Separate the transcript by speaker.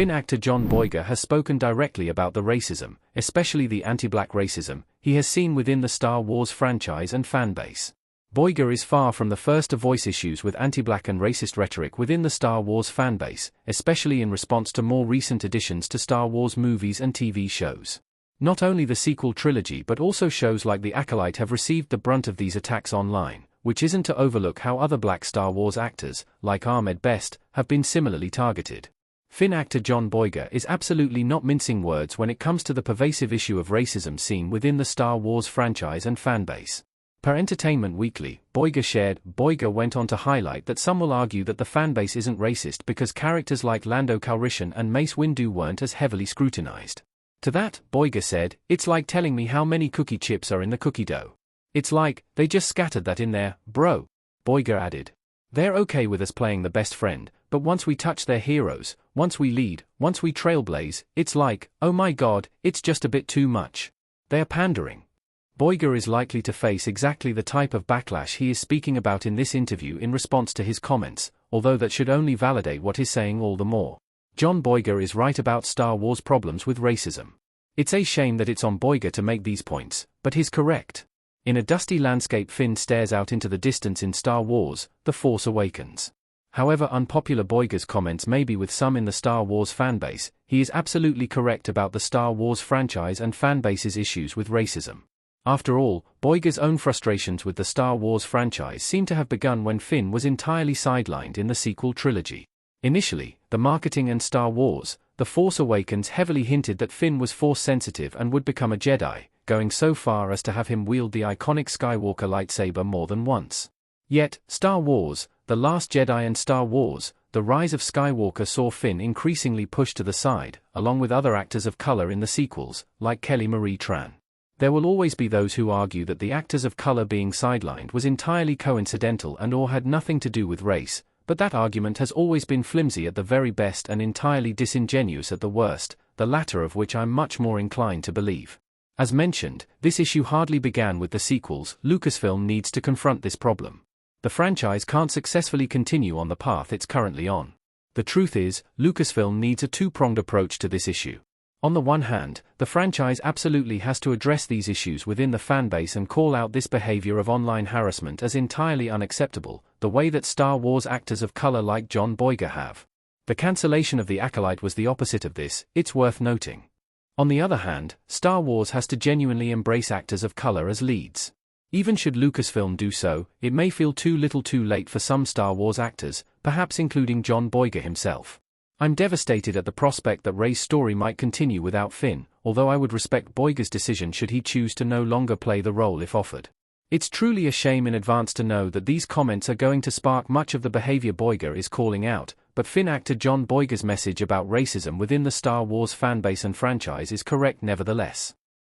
Speaker 1: Finn actor John Boyega has spoken directly about the racism, especially the anti-black racism, he has seen within the Star Wars franchise and fanbase. Boyega is far from the first to voice issues with anti-black and racist rhetoric within the Star Wars fanbase, especially in response to more recent additions to Star Wars movies and TV shows. Not only the sequel trilogy but also shows like The Acolyte have received the brunt of these attacks online, which isn't to overlook how other black Star Wars actors, like Ahmed Best, have been similarly targeted. Finn actor John Boyega is absolutely not mincing words when it comes to the pervasive issue of racism seen within the Star Wars franchise and fanbase. Per Entertainment Weekly, Boyega went on to highlight that some will argue that the fanbase isn't racist because characters like Lando Calrissian and Mace Windu weren't as heavily scrutinized. To that, Boyega said, "It's like telling me how many cookie chips are in the cookie dough. It's like, they just scattered that in there, bro." Boyega added, "They're okay with us playing the best friend, but once we touch their heroes, once we lead, once we trailblaze, it's like, oh my god, it's just a bit too much. They're pandering." Boyega is likely to face exactly the type of backlash he is speaking about in this interview in response to his comments, although that should only validate what he's saying all the more. John Boyega is right about Star Wars problems with racism. It's a shame that it's on Boyega to make these points, but he's correct. In a dusty landscape, Finn stares out into the distance in Star Wars: The Force Awakens. However unpopular Boyega's comments may be with some in the Star Wars fanbase, he is absolutely correct about the Star Wars franchise and fanbase's issues with racism. After all, Boyega's own frustrations with the Star Wars franchise seem to have begun when Finn was entirely sidelined in the sequel trilogy. Initially, the marketing and Star Wars: The Force Awakens heavily hinted that Finn was Force-sensitive and would become a Jedi, going so far as to have him wield the iconic Skywalker lightsaber more than once. Yet, Star Wars: The Last Jedi and Star Wars: The Rise of Skywalker saw Finn increasingly pushed to the side, along with other actors of color in the sequels, like Kelly Marie Tran. There will always be those who argue that the actors of color being sidelined was entirely coincidental and/or had nothing to do with race, but that argument has always been flimsy at the very best and entirely disingenuous at the worst, the latter of which I'm much more inclined to believe. As mentioned, this issue hardly began with the sequels. Lucasfilm needs to confront this problem. The franchise can't successfully continue on the path it's currently on. The truth is, Lucasfilm needs a two-pronged approach to this issue. On the one hand, the franchise absolutely has to address these issues within the fanbase and call out this behavior of online harassment as entirely unacceptable, the way that Star Wars actors of color like John Boyega have. The cancellation of The Acolyte was the opposite of this, it's worth noting. On the other hand, Star Wars has to genuinely embrace actors of color as leads. Even should Lucasfilm do so, it may feel too little too late for some Star Wars actors, perhaps including John Boyega himself. I'm devastated at the prospect that Rey's story might continue without Finn, although I would respect Boyega's decision should he choose to no longer play the role if offered. It's truly a shame in advance to know that these comments are going to spark much of the behavior Boyega is calling out, but Finn actor John Boyega's message about racism within the Star Wars fanbase and franchise is correct nevertheless.